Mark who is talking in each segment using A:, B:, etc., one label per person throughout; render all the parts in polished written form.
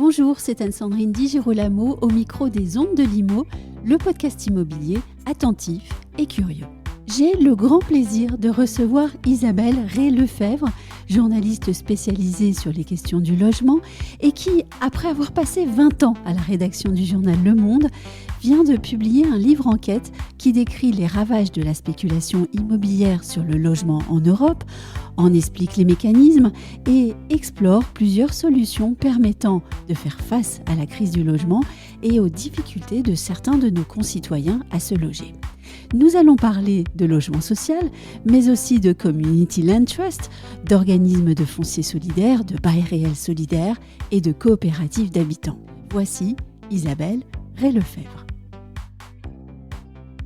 A: Bonjour, c'est Anne-Sandrine Di Girolamo au micro des Ondes de l'Imo, le podcast immobilier attentif et curieux. J'ai le grand plaisir de recevoir Isabelle Rey-Lefebvre, journaliste spécialisée sur les questions du logement et qui, après avoir passé 20 ans à la rédaction du journal Le Monde, vient de publier un livre enquête qui décrit les ravages de la spéculation immobilière sur le logement en Europe, en explique les mécanismes et explore plusieurs solutions permettant de faire face à la crise du logement et aux difficultés de certains de nos concitoyens à se loger. Nous allons parler de logement social, mais aussi de Community Land Trust, d'organismes de foncier solidaire, de bail réel solidaire et de coopératives d'habitants. Voici Isabelle Rey-Lefebvre.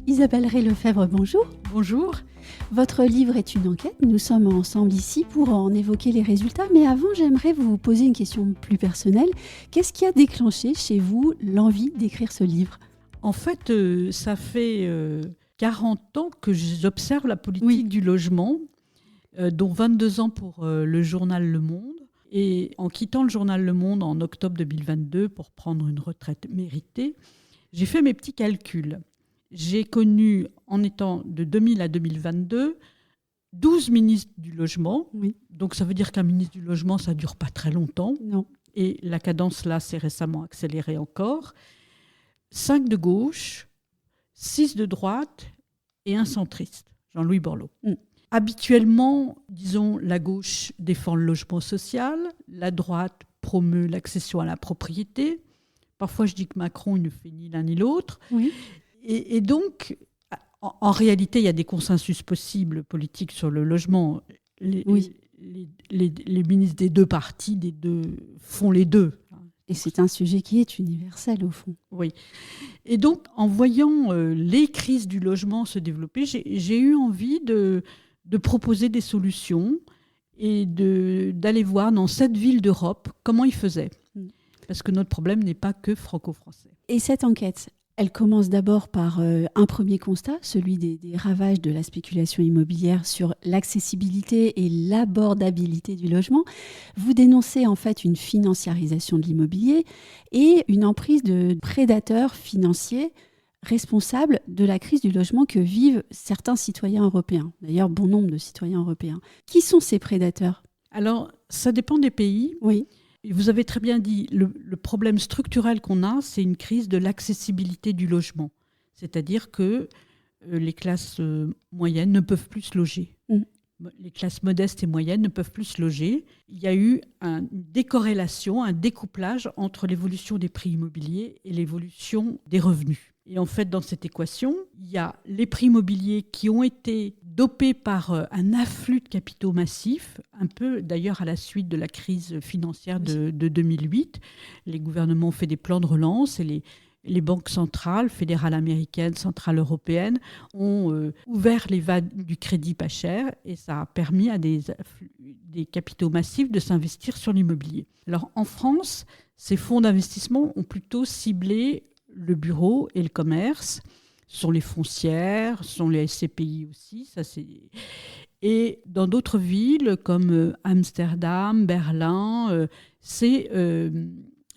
A: Isabelle Rey-Lefebvre, bonjour.
B: Bonjour.
A: Votre livre est une enquête. Nous sommes ensemble ici pour en évoquer les résultats. Mais avant, j'aimerais vous poser une question plus personnelle. Qu'est-ce qui a déclenché chez vous l'envie d'écrire ce livre ?
B: En fait, ça fait 40 ans que j'observe la politique du logement, dont 22 ans pour le journal Le Monde. Et en quittant le journal Le Monde en octobre 2022 pour prendre une retraite méritée, j'ai fait mes petits calculs. J'ai connu, en étant de 2000 à 2022, 12 ministres du logement.
A: Oui.
B: Donc ça veut dire qu'un ministre du logement, ça ne dure pas très longtemps.
A: Non.
B: Et la cadence là s'est récemment accélérée encore. 5 de gauche, 6 de droite et un centriste, Jean-Louis Borloo. Habituellement, disons, la gauche défend le logement social, la droite promeut l'accession à la propriété. Parfois, je dis que Macron il ne fait ni l'un ni l'autre.
A: Oui.
B: Et donc, en réalité, il y a des consensus possibles politiques sur le logement. Les ministres des deux partis font les deux.
A: Et c'est un sujet qui est universel, au fond.
B: Oui. Et donc, en voyant les crises du logement se développer, j'ai eu envie de proposer des solutions et d'aller voir dans 7 villes d'Europe comment ils faisaient. Parce que notre problème n'est pas que franco-français.
A: Et cette enquête, elle commence d'abord par un premier constat, celui des ravages de la spéculation immobilière sur l'accessibilité et l'abordabilité du logement. Vous dénoncez en fait une financiarisation de l'immobilier et une emprise de prédateurs financiers responsables de la crise du logement que vivent certains citoyens européens. D'ailleurs, bon nombre de citoyens européens. Qui sont ces prédateurs ?
B: Alors, ça dépend des pays.
A: Oui.
B: Vous avez très bien dit, le problème structurel qu'on a, c'est une crise de l'accessibilité du logement. C'est-à-dire que les classes moyennes ne peuvent plus se loger. Les classes modestes et moyennes ne peuvent plus se loger. Il y a eu une décorrélation, un découplage entre l'évolution des prix immobiliers et l'évolution des revenus. Et en fait, dans cette équation, il y a les prix immobiliers qui ont été dopés par un afflux de capitaux massifs, un peu d'ailleurs à la suite de la crise financière de 2008. Les gouvernements ont fait des plans de relance et les banques centrales, fédérales américaines, centrales européennes, ont ouvert les vannes du crédit pas cher et ça a permis à des capitaux massifs de s'investir sur l'immobilier. Alors en France, ces fonds d'investissement ont plutôt ciblé le bureau et le commerce. Ce sont les foncières, ce sont les SCPI aussi. Et dans d'autres villes comme Amsterdam, Berlin, c'est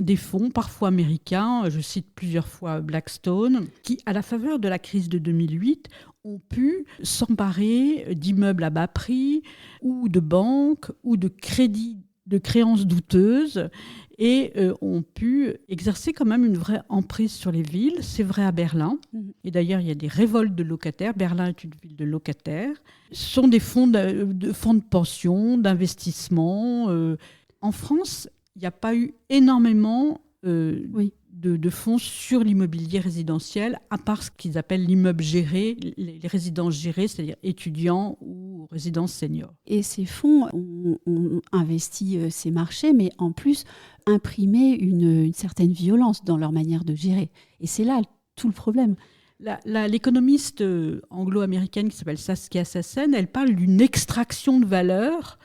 B: des fonds parfois américains, je cite plusieurs fois Blackstone, qui, à la faveur de la crise de 2008, ont pu s'emparer d'immeubles à bas prix ou de banques ou de crédits, de créances douteuses et ont pu exercer quand même une vraie emprise sur les villes. C'est vrai à Berlin. Et d'ailleurs, il y a des révoltes de locataires. Berlin est une ville de locataires. Ce sont des fonds de pension, d'investissement. En France, il n'y a pas eu énormément de fonds sur l'immobilier résidentiel, à part ce qu'ils appellent l'immeuble géré, les résidences gérées, c'est-à-dire étudiants ou résidences seniors.
A: Et ces fonds ont investi ces marchés, mais en plus imprimé une certaine violence dans leur manière de gérer. Et c'est là tout le problème.
B: L'économiste anglo-américaine qui s'appelle Saskia Sassen, elle parle d'une extraction de valeur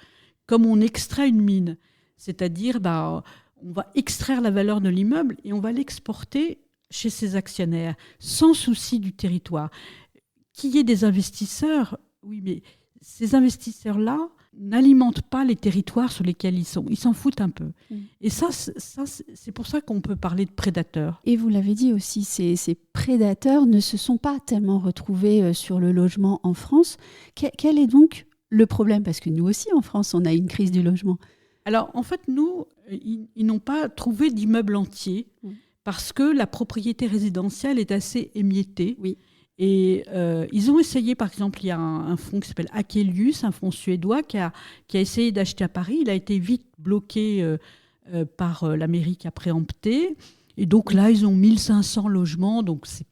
B: comme on extrait une mine. C'est-à-dire, on va extraire la valeur de l'immeuble et on va l'exporter chez ses actionnaires, sans souci du territoire. Qu'il y ait des investisseurs, oui, mais ces investisseurs-là n'alimente pas les territoires sur lesquels ils sont. Ils s'en foutent un peu. Et ça, c'est pour ça qu'on peut parler de prédateurs.
A: Et vous l'avez dit aussi, ces prédateurs ne se sont pas tellement retrouvés sur le logement en France. Quel est donc le problème ? Parce que nous aussi, en France, on a une crise du logement.
B: Alors, en fait, nous, ils n'ont pas trouvé d'immeuble entier parce que la propriété résidentielle est assez émiettée.
A: Oui.
B: Et ils ont essayé, par exemple, il y a un fonds qui s'appelle Akelius, un fonds suédois, qui a essayé d'acheter à Paris. Il a été vite bloqué par la mairie qui a préempté. Et donc là, ils ont 1500 logements, donc c'est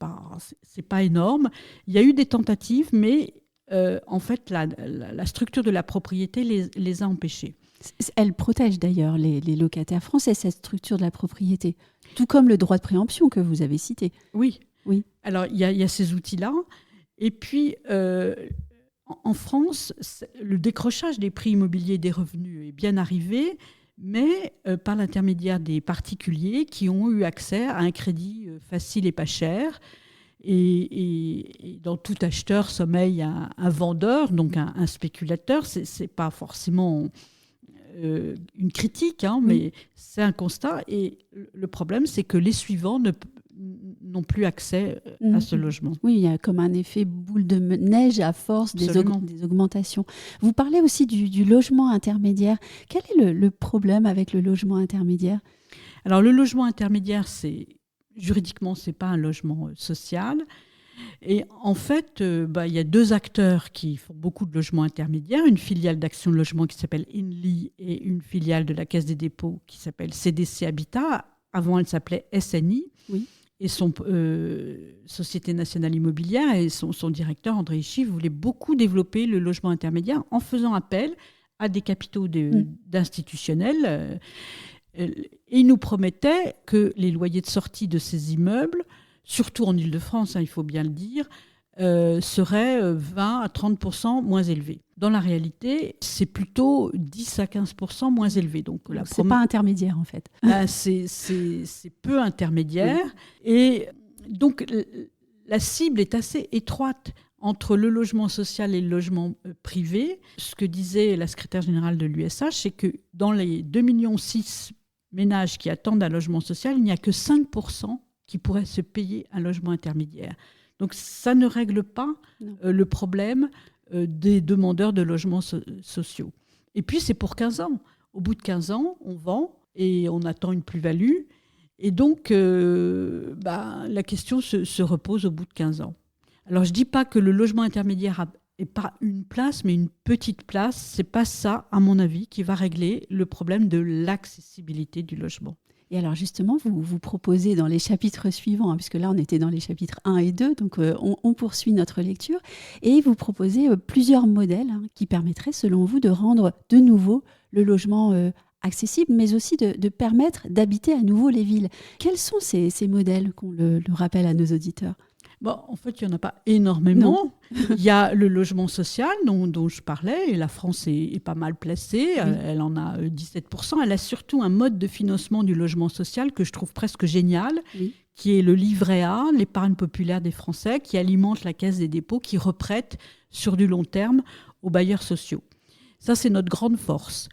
B: pas énorme. Il y a eu des tentatives, mais en fait, la structure de la propriété les a empêchés.
A: Elle protège d'ailleurs les locataires français, cette structure de la propriété, tout comme le droit de préemption que vous avez cité.
B: Oui. Alors, il y a ces outils-là. Et puis, en France, le décrochage des prix immobiliers et des revenus est bien arrivé, mais par l'intermédiaire des particuliers qui ont eu accès à un crédit facile et pas cher. Et dans tout acheteur sommeille un vendeur, donc un spéculateur. C'est pas forcément une critique, mais c'est un constat. Et le problème, c'est que les suivants n'ont plus accès à ce logement.
A: Oui, il y a comme un effet boule de neige à force des augmentations. Vous parlez aussi du logement intermédiaire. Quel est le problème avec le logement intermédiaire ?
B: Alors, le logement intermédiaire, juridiquement, ce n'est pas un logement social. Et en fait, il y a deux acteurs qui font beaucoup de logements intermédiaires, une filiale d'Action Logement qui s'appelle INLI et une filiale de la Caisse des dépôts qui s'appelle CDC Habitat. Avant, elle s'appelait SNI.
A: Oui.
B: Et son Société Nationale Immobilière et son directeur, André Hischi, voulaient beaucoup développer le logement intermédiaire en faisant appel à des capitaux d'institutionnels. Et ils nous promettaient que les loyers de sortie de ces immeubles, surtout en Île-de-France, il faut bien le dire, seraient 20 à 30% moins élevés. Dans la réalité, c'est plutôt 10 à 15% moins élevé. Donc,
A: c'est pas intermédiaire, en fait.
B: C'est peu intermédiaire. Oui. Et donc, la cible est assez étroite entre le logement social et le logement privé. Ce que disait la secrétaire générale de l'USH, c'est que dans les 2,6 millions de ménages qui attendent un logement social, il n'y a que 5% qui pourraient se payer un logement intermédiaire. Donc, ça ne règle pas le problème des demandeurs de logements sociaux. Et puis, c'est pour 15 ans. Au bout de 15 ans, on vend et on attend une plus-value. Et donc, la question se repose au bout de 15 ans. Alors, je ne dis pas que le logement intermédiaire n'est pas une place, mais une petite place. Ce n'est pas ça, à mon avis, qui va régler le problème de l'accessibilité du logement.
A: Et alors justement, vous proposez dans les chapitres suivants, puisque là on était dans les chapitres 1 et 2, donc on poursuit notre lecture, et vous proposez plusieurs modèles qui permettraient selon vous de rendre de nouveau le logement accessible, mais aussi de permettre d'habiter à nouveau les villes. Quels sont ces modèles, qu'on le rappelle à nos auditeurs ?
B: Bon, en fait, il n'y en a pas énormément. Il y a le logement social dont je parlais, et la France est pas mal placée. Oui. Elle en a 17%. Elle a surtout un mode de financement du logement social que je trouve presque génial, qui est le livret A, l'épargne populaire des Français, qui alimente la Caisse des dépôts, qui reprête sur du long terme aux bailleurs sociaux. Ça, c'est notre grande force.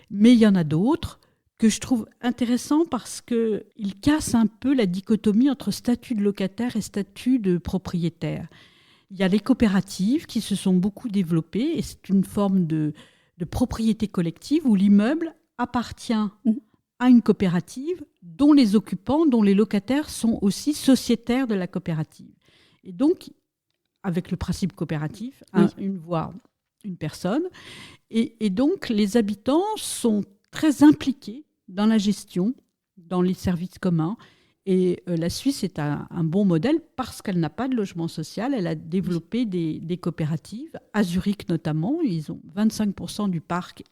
B: Mais il y en a d'autres que je trouve intéressant parce qu'il casse un peu la dichotomie entre statut de locataire et statut de propriétaire. Il y a les coopératives qui se sont beaucoup développées et c'est une forme de propriété collective où l'immeuble appartient à une coopérative dont les occupants, dont les locataires sont aussi sociétaires de la coopérative. Et donc, avec le principe coopératif, une voix, une personne. Et donc, les habitants sont très impliqués dans la gestion, dans les services communs. Et la Suisse est un bon modèle parce qu'elle n'a pas de logement social. Elle a développé des coopératives, à Zurich notamment. Ils ont 25% du parc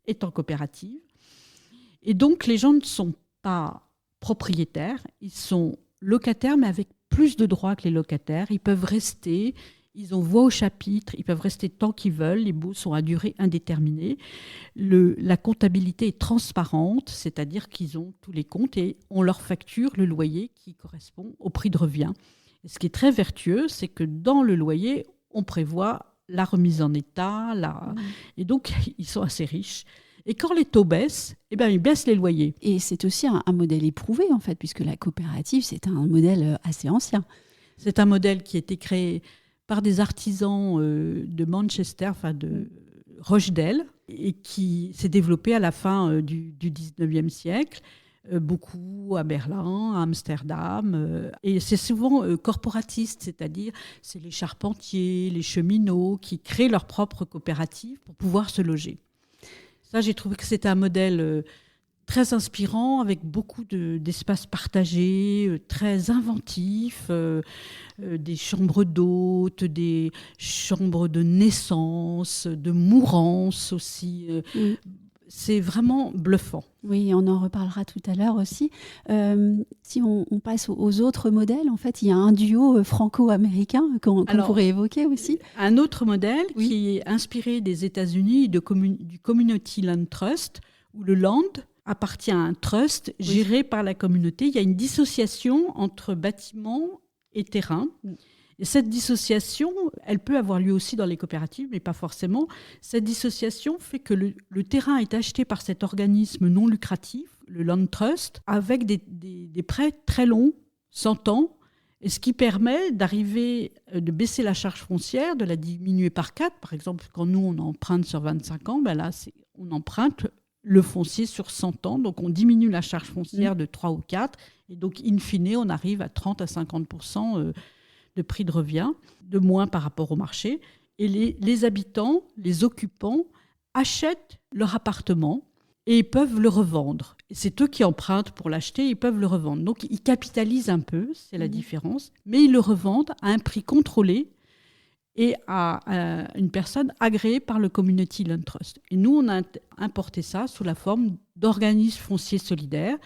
B: est en coopérative. Et donc, les gens ne sont pas propriétaires, ils sont locataires, mais avec plus de droits que les locataires. Ils peuvent rester, ils ont voix au chapitre, ils peuvent rester tant qu'ils veulent, les baux sont à durée indéterminée. La comptabilité est transparente, c'est-à-dire qu'ils ont tous les comptes et on leur facture le loyer qui correspond au prix de revient. Et ce qui est très vertueux, c'est que dans le loyer, on prévoit la remise en état. Et donc, ils sont assez riches. Et quand les taux baissent, ils baissent les loyers.
A: Et c'est aussi un modèle éprouvé, en fait, puisque la coopérative, c'est un modèle assez ancien.
B: C'est un modèle qui a été créé par des artisans de Manchester, de Rochdale, et qui s'est développé à la fin du 19e siècle, beaucoup à Berlin, à Amsterdam. Et c'est souvent corporatiste, c'est-à-dire c'est les charpentiers, les cheminots qui créent leur propre coopérative pour pouvoir se loger. Ça, j'ai trouvé que c'était un modèle très inspirant, avec beaucoup d'espaces partagés, très inventifs, des chambres d'hôtes, des chambres de naissance, de mourance aussi. C'est vraiment bluffant.
A: Oui, on en reparlera tout à l'heure aussi. Si on passe aux autres modèles, en fait, il y a un duo franco-américain qu'on pourrait évoquer aussi.
B: Un autre modèle qui est inspiré des États-Unis, du Community Land Trust, où le land appartient à un trust géré par la communauté. Il y a une dissociation entre bâtiments et terrain. Et cette dissociation, elle peut avoir lieu aussi dans les coopératives, mais pas forcément. Cette dissociation fait que le terrain est acheté par cet organisme non lucratif, le Land Trust, avec des prêts très longs, 100 ans, et ce qui permet de baisser la charge foncière, de la diminuer par 4. Par exemple, quand nous, on emprunte sur 25 ans, là, on emprunte le foncier sur 100 ans, donc on diminue la charge foncière de 3 ou 4, et donc, in fine, on arrive à 30 à 50% de prix de revient, de moins par rapport au marché. Et les habitants, les occupants, achètent leur appartement et ils peuvent le revendre. Et c'est eux qui empruntent pour l'acheter, ils peuvent le revendre. Donc, ils capitalisent un peu, c'est la différence, mais ils le revendent à un prix contrôlé et à une personne agréée par le Community Land Trust. Et nous, on a importé ça sous la forme d'organismes fonciers solidaires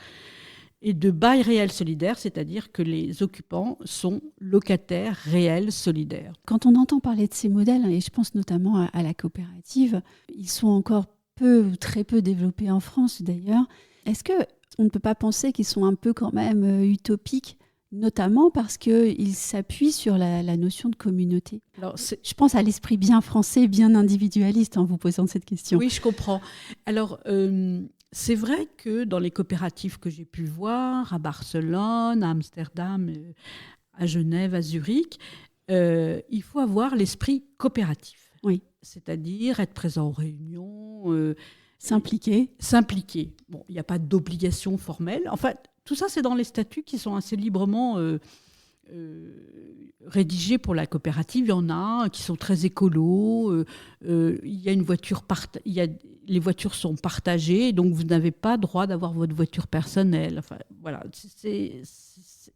B: et de bail réel solidaire, c'est-à-dire que les occupants sont locataires réels solidaires.
A: Quand on entend parler de ces modèles, et je pense notamment à la coopérative, ils sont encore peu ou très peu développés en France d'ailleurs. Est-ce qu'on ne peut pas penser qu'ils sont un peu quand même utopiques, notamment parce qu'ils s'appuient sur la notion de communauté? Alors, je pense à l'esprit bien français, bien individualiste en vous posant cette question.
B: Oui, je comprends. Alors, c'est vrai que dans les coopératives que j'ai pu voir, à Barcelone, à Amsterdam, à Genève, à Zurich, il faut avoir l'esprit coopératif.
A: Oui.
B: C'est-à-dire être présent aux réunions.
A: S'impliquer.
B: Bon, il n'y a pas d'obligation formelle. En fait, tout ça, c'est dans les statuts qui sont assez librement rédigés pour la coopérative. Il y en a qui sont très écolos. Il y a une voiture les voitures sont partagées, donc vous n'avez pas droit d'avoir votre voiture personnelle. Enfin, voilà,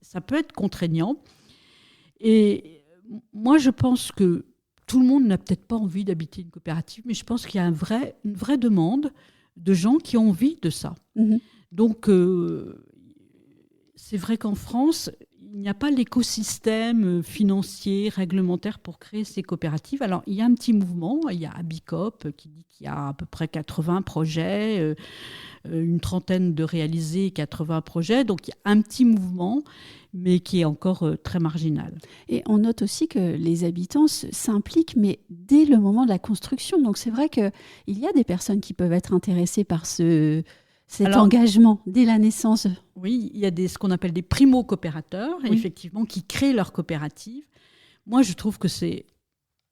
B: ça peut être contraignant. Et moi, je pense que tout le monde n'a peut-être pas envie d'habiter une coopérative, mais je pense qu'il y a une vraie demande de gens qui ont envie de ça. Donc, c'est vrai qu'en France, il n'y a pas l'écosystème financier, réglementaire pour créer ces coopératives. Alors, il y a un petit mouvement, il y a Abicop qui dit qu'il y a à peu près 80 projets, une trentaine de réalisés, 80 projets. Donc, il y a un petit mouvement, mais qui est encore très marginal.
A: Et on note aussi que les habitants s'impliquent, mais dès le moment de la construction. Donc, c'est vrai qu'il y a des personnes qui peuvent être intéressées par cet engagement dès la naissance.
B: Oui, il y a ce qu'on appelle des primo-coopérateurs, effectivement, qui créent leur coopérative. Moi, je trouve que c'est...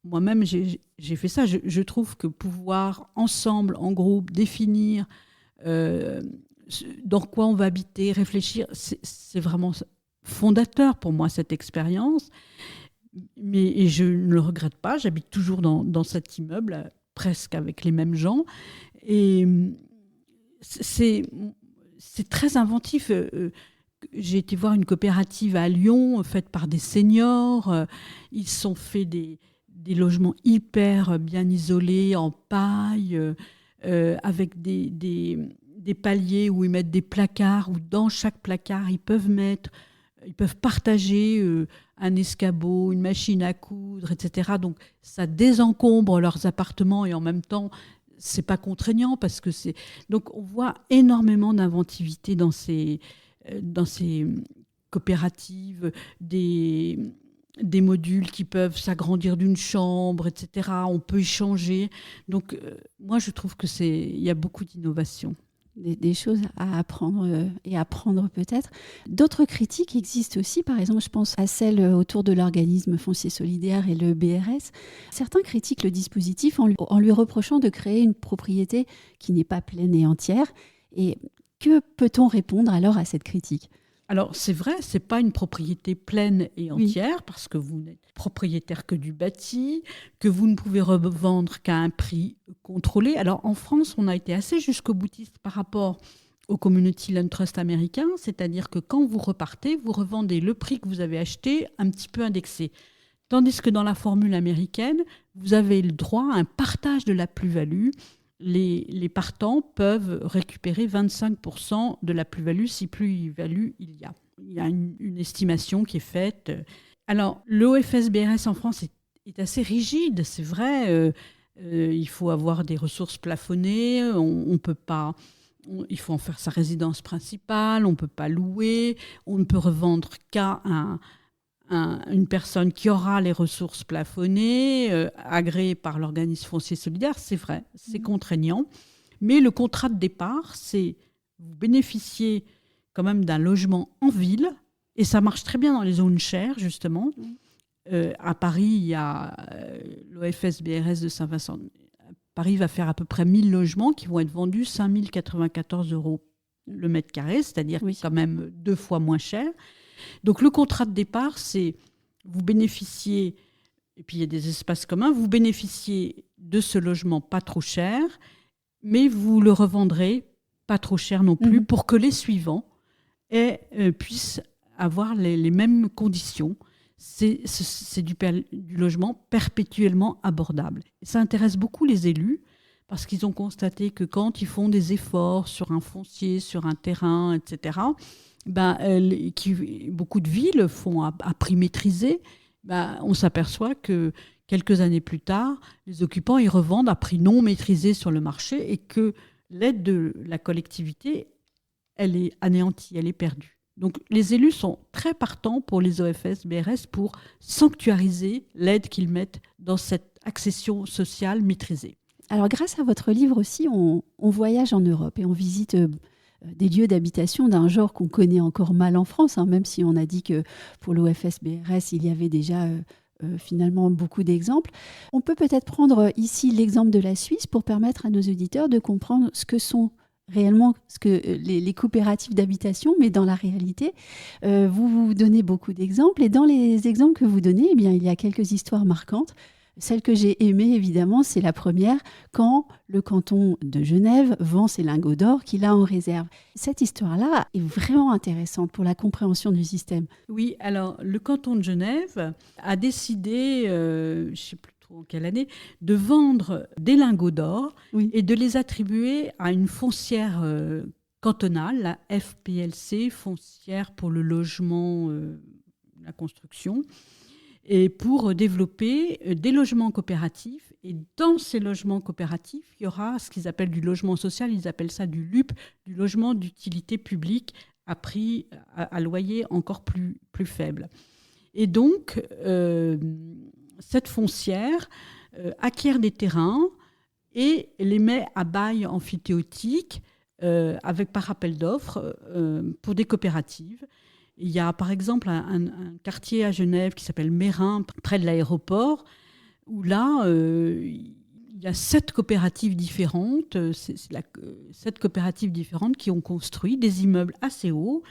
B: Moi-même, j'ai fait ça. Je trouve que pouvoir, ensemble, en groupe, définir dans quoi on va habiter, réfléchir, c'est vraiment fondateur pour moi, cette expérience. Et je ne le regrette pas. J'habite toujours dans cet immeuble, presque avec les mêmes gens. Et... c'est très inventif. J'ai été voir une coopérative à Lyon faite par des seniors. Ils sont fait des logements hyper bien isolés, en paille, avec des paliers où ils mettent des placards, où dans chaque placard, ils peuvent partager un escabeau, une machine à coudre, etc. Donc, ça désencombre leurs appartements et en même temps, c'est pas contraignant parce que c'est... Donc, on voit énormément d'inventivité dans ces coopératives, des des modules qui peuvent s'agrandir d'une chambre, etc. On peut y changer. Donc, moi, je trouve qu'il y a beaucoup d'innovation.
A: Des choses à apprendre et à prendre peut-être. D'autres critiques existent aussi, par exemple, je pense à celle autour de l'organisme foncier solidaire et le BRS. Certains critiquent le dispositif en lui reprochant de créer une propriété qui n'est pas pleine et entière. Et que peut-on répondre alors à cette critique ?
B: Alors, c'est vrai, ce n'est pas une propriété pleine et entière, parce que vous n'êtes propriétaire que du bâti, que vous ne pouvez revendre qu'à un prix contrôlé. Alors, en France, on a été assez jusqu'au boutiste par rapport au Community Land Trust américain, c'est-à-dire que quand vous repartez, vous revendez le prix que vous avez acheté un petit peu indexé. Tandis que dans la formule américaine, vous avez le droit à un partage de la plus-value. Les partants peuvent récupérer 25% de la plus-value si plus-value il y a. Il y a une estimation qui est faite. Alors, l'OFS-BRS en France est assez rigide, c'est vrai. Il faut avoir des ressources plafonnées. On peut pas, il faut en faire sa résidence principale. On ne peut pas louer. On ne peut revendre qu'à une personne qui aura les ressources plafonnées, agréées par l'organisme foncier solidaire, c'est vrai, c'est contraignant. Mais le contrat de départ, c'est vous bénéficiez quand même d'un logement en ville, et ça marche très bien dans les zones chères, justement. À Paris, il y a l'OFS-BRS de Saint-Vincent. Paris va faire à peu près 1000 logements qui vont être vendus 5 094 € le mètre carré, c'est-à-dire quand même 2 fois moins cher. Donc le contrat de départ, c'est vous bénéficiez, et puis il y a des espaces communs, vous bénéficiez de ce logement pas trop cher, mais vous le revendrez pas trop cher non plus pour que les suivants puissent avoir les mêmes conditions. C'est du logement perpétuellement abordable. Et ça intéresse beaucoup les élus parce qu'ils ont constaté que quand ils font des efforts sur un foncier, sur un terrain, etc., beaucoup de villes font à prix maîtrisé, on s'aperçoit que quelques années plus tard, les occupants ils revendent à prix non maîtrisé sur le marché et que l'aide de la collectivité, elle est anéantie, elle est perdue. Donc les élus sont très partants pour les OFS-BRS pour sanctuariser l'aide qu'ils mettent dans cette accession sociale maîtrisée.
A: Alors grâce à votre livre aussi, on voyage en Europe et on visite des lieux d'habitation d'un genre qu'on connaît encore mal en France, même si on a dit que pour l'OFS-BRS, il y avait déjà finalement beaucoup d'exemples. On peut peut-être prendre ici l'exemple de la Suisse pour permettre à nos auditeurs de comprendre ce que sont réellement les coopératives d'habitation, mais dans la réalité, vous donnez beaucoup d'exemples et dans les exemples que vous donnez, il y a quelques histoires marquantes. Celle que j'ai aimée, évidemment, c'est la première, quand le canton de Genève vend ses lingots d'or qu'il a en réserve. Cette histoire-là est vraiment intéressante pour la compréhension du système.
B: Oui, alors le canton de Genève a décidé, je ne sais plus trop en quelle année, de vendre des lingots d'or et de les attribuer à une foncière cantonale, la FPLC, foncière pour le logement, la construction, et pour développer des logements coopératifs. Et dans ces logements coopératifs, il y aura ce qu'ils appellent du logement social, ils appellent ça du LUP, du logement d'utilité publique à prix, à loyer encore plus faible. Et donc, cette foncière acquiert des terrains et les met à bail amphithéotique par appel d'offres pour des coopératives. Il y a par exemple un quartier à Genève qui s'appelle Mérin, près de l'aéroport, où là, il y a 7 coopératives différentes, 7 coopératives différentes qui ont construit des immeubles assez hauts,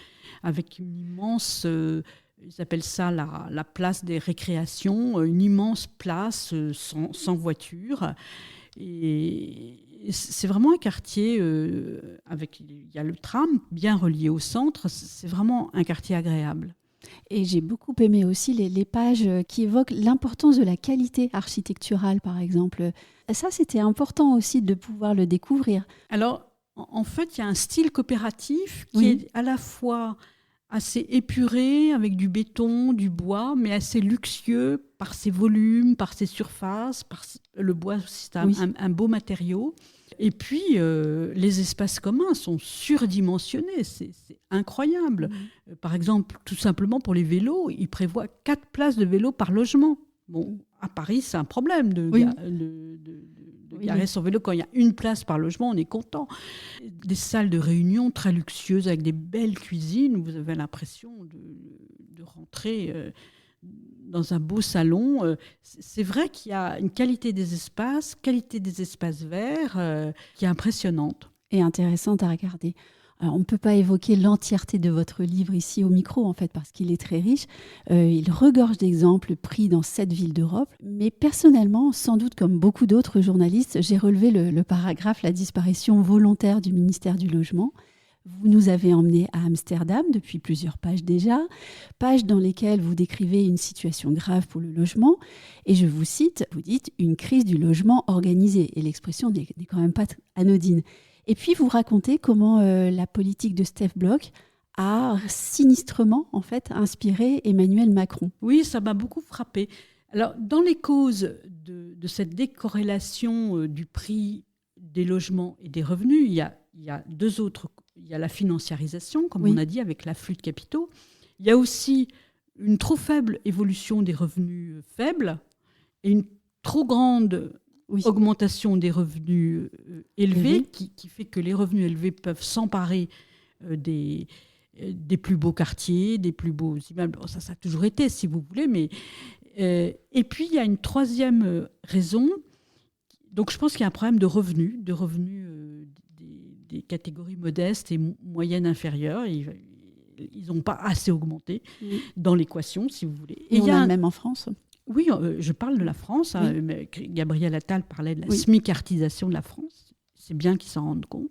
B: avec une immense, ils appellent ça la place des récréations, une immense place sans voiture. Et c'est vraiment un quartier il y a le tram bien relié au centre, c'est vraiment un quartier agréable.
A: Et j'ai beaucoup aimé aussi les pages qui évoquent l'importance de la qualité architecturale, par exemple. Ça, c'était important aussi de pouvoir le découvrir.
B: Alors, en fait, il y a un style coopératif qui est à la fois assez épuré, avec du béton, du bois, mais assez luxueux par ses volumes, par ses surfaces. Le bois, c'est un beau matériau. Et puis, les espaces communs sont surdimensionnés, c'est incroyable. Par exemple, tout simplement pour les vélos, ils prévoient 4 places de vélo par logement. Bon, à Paris, c'est un problème de garer son vélo. Quand il y a une place par logement, on est content. Des salles de réunion très luxueuses avec des belles cuisines, où vous avez l'impression de rentrer dans un beau salon. C'est vrai qu'il y a une qualité des espaces verts qui est impressionnante.
A: Et intéressante à regarder. Alors, on ne peut pas évoquer l'entièreté de votre livre ici au micro, en fait, parce qu'il est très riche. Il regorge d'exemples pris dans 7 villes d'Europe. Mais personnellement, sans doute comme beaucoup d'autres journalistes, j'ai relevé le paragraphe « La disparition volontaire du ministère du Logement ». Vous nous avez emmenés à Amsterdam depuis plusieurs pages déjà, pages dans lesquelles vous décrivez une situation grave pour le logement. Et je vous cite, vous dites « une crise du logement organisée ». Et l'expression n'est quand même pas anodine. Et puis, vous racontez comment la politique de Stef Blok a sinistrement, en fait, inspiré Emmanuel Macron.
B: Oui, ça m'a beaucoup frappée. Alors, dans les causes de cette décorrélation du prix des logements et des revenus, il y a 2 autres. Il y a la financiarisation, comme on a dit, avec l'afflux de capitaux. Il y a aussi une trop faible évolution des revenus faibles et une trop grande augmentation des revenus élevés, qui fait que les revenus élevés peuvent s'emparer des plus beaux quartiers, des plus beaux immeubles. Bon, ça a toujours été, si vous voulez. Mais, et puis, il y a une 3e raison. Donc, je pense qu'il y a un problème de revenus des catégories modestes et moyennes inférieures. Ils n'ont pas assez augmenté dans l'équation, si vous voulez.
A: Et on a même en France.
B: Oui, je parle de la France. Mais Gabriel Attal parlait de la smicartisation de la France. C'est bien qu'ils s'en rendent compte.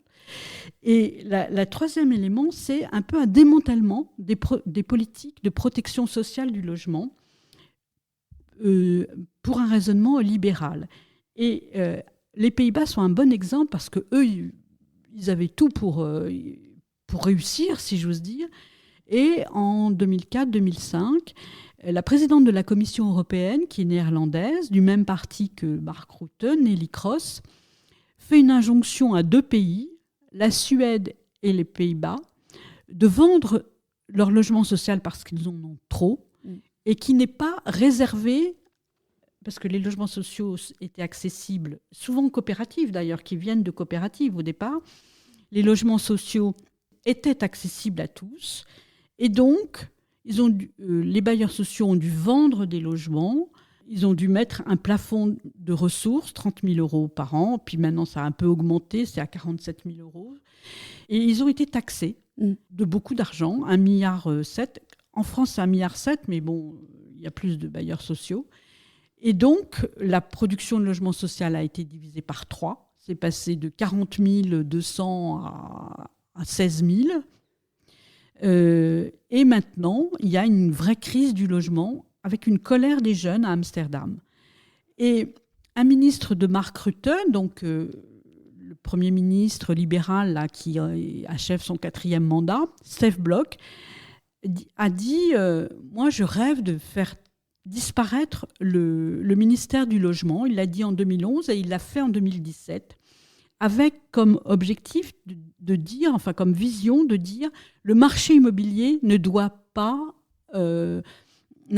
B: Et la 3e élément, c'est un peu un démantèlement des politiques de protection sociale du logement pour un raisonnement libéral. Et les Pays-Bas sont un bon exemple parce qu'eux, ils avaient tout pour réussir, si j'ose dire. Et en 2004-2005, la présidente de la Commission européenne, qui est néerlandaise, du même parti que Mark Rutte, Neelie Kroes, fait une injonction à 2 pays, la Suède et les Pays-Bas, de vendre leur logement social parce qu'ils en ont trop et qui n'est pas réservé, parce que les logements sociaux étaient accessibles, souvent coopératives d'ailleurs, qui viennent de coopératives au départ. Les logements sociaux étaient accessibles à tous. Et donc, les bailleurs sociaux ont dû vendre des logements. Ils ont dû mettre un plafond de ressources, 30 000 euros par an. Puis maintenant, ça a un peu augmenté, c'est à 47 000 euros. Et ils ont été taxés de beaucoup d'argent, 1,7 milliard. En France, c'est 1,7 milliard, mais bon, il y a plus de bailleurs sociaux. Et donc, la production de logement social a été divisée par 3. C'est passé de 40 200 à 16 000. Et maintenant, il y a une vraie crise du logement avec une colère des jeunes à Amsterdam. Et un ministre de Mark Rutte, donc le Premier ministre libéral là, qui achève son 4e mandat, Stef Blok, a dit « Moi, je rêve de faire disparaître le ministère du Logement ». Il l'a dit en 2011 et il l'a fait en 2017, avec comme objectif de dire, enfin comme vision de dire, le marché immobilier n'a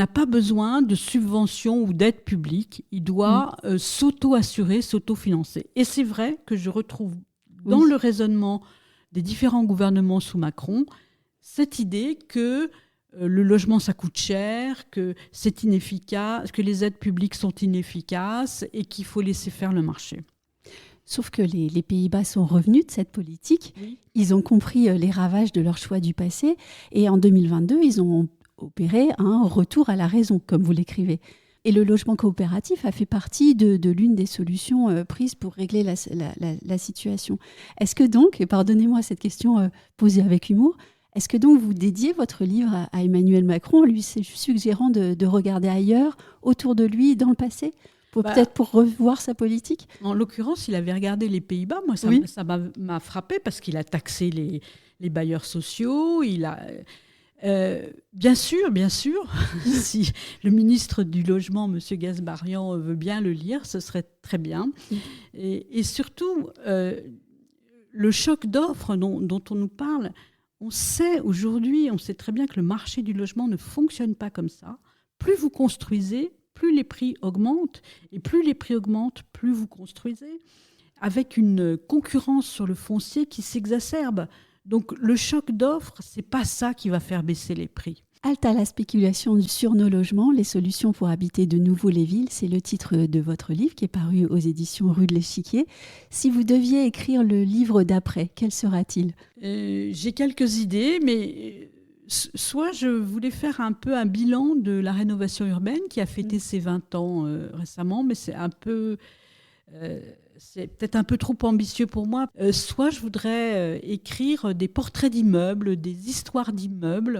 B: pas besoin de subventions ou d'aides publiques. Il doit s'auto-assurer, s'auto-financer. Et c'est vrai que je retrouve dans le raisonnement des différents gouvernements sous Macron cette idée que le logement, ça coûte cher, que c'est inefficace, que les aides publiques sont inefficaces et qu'il faut laisser faire le marché.
A: Sauf que les Pays-Bas sont revenus de cette politique. Oui. Ils ont compris les ravages de leur choix du passé. Et en 2022, ils ont opéré un retour à la raison, comme vous l'écrivez. Et le logement coopératif a fait partie de l'une des solutions prises pour régler la situation. Est-ce que donc, et pardonnez-moi cette question posée avec humour, est-ce que donc vous dédiez votre livre à Emmanuel Macron en lui suggérant de regarder ailleurs, autour de lui, dans le passé, peut-être pour revoir sa politique?
B: En l'occurrence, il avait regardé les Pays-Bas. Moi, ça m'a frappé parce qu'il a taxé les bailleurs sociaux. Bien sûr. Si le ministre du Logement, M. Gazbarian, veut bien le lire, ce serait très bien. Et surtout, le choc d'offres dont on nous parle, on sait très bien que le marché du logement ne fonctionne pas comme ça. Plus vous construisez, plus les prix augmentent. Et plus les prix augmentent, plus vous construisez, avec une concurrence sur le foncier qui s'exacerbe. Donc le choc d'offres, c'est pas ça qui va faire baisser les prix.
A: Halte à la spéculation sur nos logements, les solutions pour habiter de nouveau les villes, c'est le titre de votre livre qui est paru aux éditions Rue de l'Échiquier. Si vous deviez écrire le livre d'après, quel sera-t-il ?
B: J'ai quelques idées, mais soit je voulais faire un peu un bilan de la rénovation urbaine qui a fêté ses 20 ans récemment, mais c'est peut-être un peu trop ambitieux pour moi. Soit je voudrais écrire des portraits d'immeubles, des histoires d'immeubles,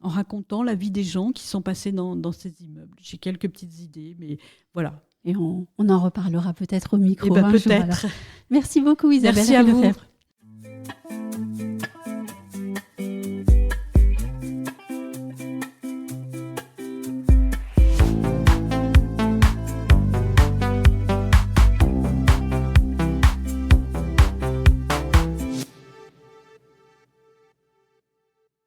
B: en racontant la vie des gens qui sont passés dans ces immeubles. J'ai quelques petites idées, mais voilà.
A: Et on en reparlera peut-être au micro.
B: Peut-être.
A: Merci beaucoup Isabelle.
B: Merci à vous.